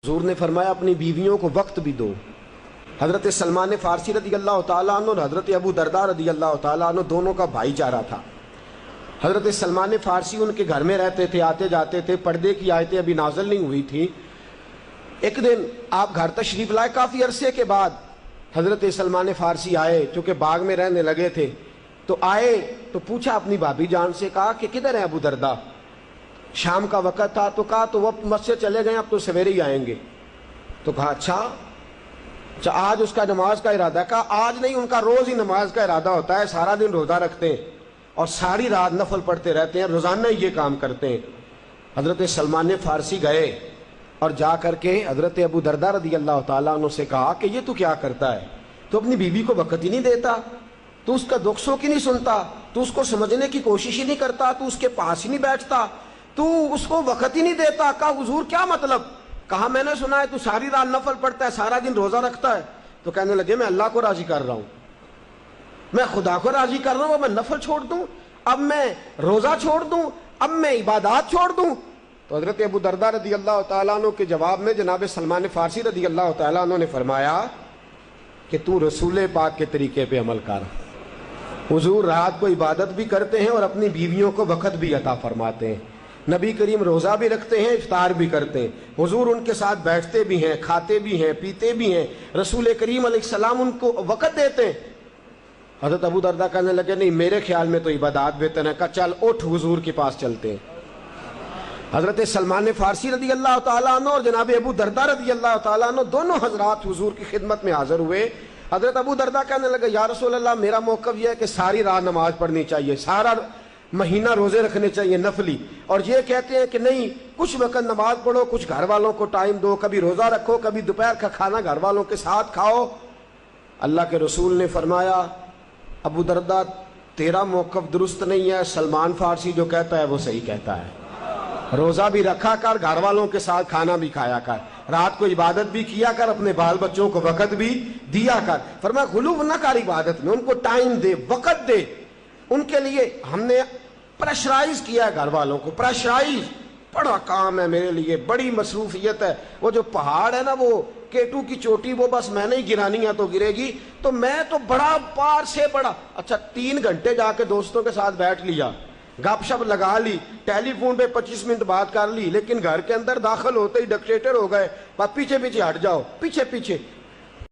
حضور نے فرمایا اپنی بیویوں کو وقت بھی دو۔ حضرت سلمان فارسی رضی اللہ تعالیٰ عنہ اور حضرت ابو درداء رضی اللہ تعالیٰ عنہ دونوں کا بھائی چارہ تھا۔ حضرت سلمان فارسی ان کے گھر میں رہتے تھے، آتے جاتے تھے، پردے کی آیتیں ابھی نازل نہیں ہوئی تھی۔ ایک دن آپ گھر تشریف لائے، کافی عرصے کے بعد حضرت سلمان فارسی آئے، چونکہ باغ میں رہنے لگے تھے تو آئے تو پوچھا اپنی بھابی جان سے، کہا کہ کدھر ہے ابو درداء؟ شام کا وقت تھا تو کہا تو وہ مسجد چلے گئے، اب تو سویرے ہی آئیں گے۔ تو کہا اچھا آج اس کا نماز کا ارادہ ہے؟ کہا آج نہیں، ان کا روز ہی نماز کا ارادہ ہوتا ہے، سارا دن روزہ رکھتے ہیں اور ساری رات نفل پڑھتے رہتے ہیں، روزانہ یہ کام کرتے ہیں۔ حضرت سلمان فارسی گئے اور جا کر کے حضرت ابو درداء رضی اللہ تعالیٰ عنہ سے کہا کہ یہ تو کیا کرتا ہے؟ تو اپنی بیوی کو وقت ہی نہیں دیتا، تو اس کا دکھ سوکھ ہی نہیں سنتا، تو اس کو سمجھنے کی کوشش ہی نہیں کرتا، تو اس کے پاس ہی نہیں بیٹھتا، تو اس کو وقت ہی نہیں دیتا۔ کہا حضور کیا مطلب؟ کہا میں نے سنا ہے تو ساری رات نفل پڑھتا ہے، سارا دن روزہ رکھتا ہے۔ تو کہنے لگے میں اللہ کو راضی کر رہا ہوں، میں خدا کو راضی کر رہا ہوں، اب میں نفل چھوڑ دوں، اب میں روزہ چھوڑ دوں، اب میں عبادات چھوڑ دوں؟ تو حضرت ابو درداء رضی اللہ تعالیٰ عنہ کے جواب میں جناب سلمان فارسی رضی اللہ تعالیٰ عنہ نے فرمایا کہ تو رسول پاک کے طریقے پہ عمل کر۔ حضور رات کو عبادت بھی کرتے ہیں اور اپنی بیویوں کو وقت بھی عطا فرماتے ہیں۔ نبی کریم روزہ بھی رکھتے ہیں، افطار بھی کرتے ہیں، حضور ان کے ساتھ بیٹھتے بھی ہیں، کھاتے بھی ہیں، پیتے بھی ہیں، رسول کریم علیہ السلام ان کو وقت دیتے ہیں۔ حضرت ابو درداء کہنے لگے نہیں، میرے خیال میں تو عبادات بہتر ہے۔ کہا چل اٹھ، حضور کے پاس چلتے ہیں۔ حضرت سلمان فارسی رضی اللہ تعالیٰ عنہ اور جناب ابو درداء رضی اللہ تعالیٰ عنہ دونوں حضرات حضور کی خدمت میں حاضر ہوئے۔ حضرت ابو درداء کہنے لگے یا رسول اللہ، میرا موقف یہ ہے کہ ساری رات نماز پڑھنی چاہیے، سارا مہینہ روزے رکھنے چاہیے نفلی، اور یہ کہتے ہیں کہ نہیں کچھ وقت نماز پڑھو، کچھ گھر والوں کو ٹائم دو، کبھی روزہ رکھو، کبھی دوپہر کا کھانا گھر والوں کے ساتھ کھاؤ۔ اللہ کے رسول نے فرمایا ابو درداء تیرا موقف درست نہیں ہے، سلمان فارسی جو کہتا ہے وہ صحیح کہتا ہے، روزہ بھی رکھا کر، گھر والوں کے ساتھ کھانا بھی کھایا کر، رات کو عبادت بھی کیا کر، اپنے بال بچوں کو وقت بھی دیا کر۔ فرمایا غلو نہ کر عبادت میں، ان کو ٹائم دے، وقت دے، ان کے لیے ہم نے پریشرائز کیا ہے، گھر والوں کو پریشرائز، بڑا کام ہے میرے لیے، بڑی مصروفیت ہے، وہ جو پہاڑ ہے نا وہ کیٹو کی چوٹی وہ بس میں نے ہی گرانی ہے تو گرے گی، تو میں تو بڑا پار سے بڑا، اچھا 3 گھنٹے جا کے دوستوں کے ساتھ بیٹھ لیا، گپ شپ لگا لی، ٹیلی فون پہ 25 منٹ بات کر لی، لیکن گھر کے اندر داخل ہوتے ہی ڈکٹیٹر ہو گئے، بس پیچھے پیچھے ہٹ جاؤ، پیچھے پیچھے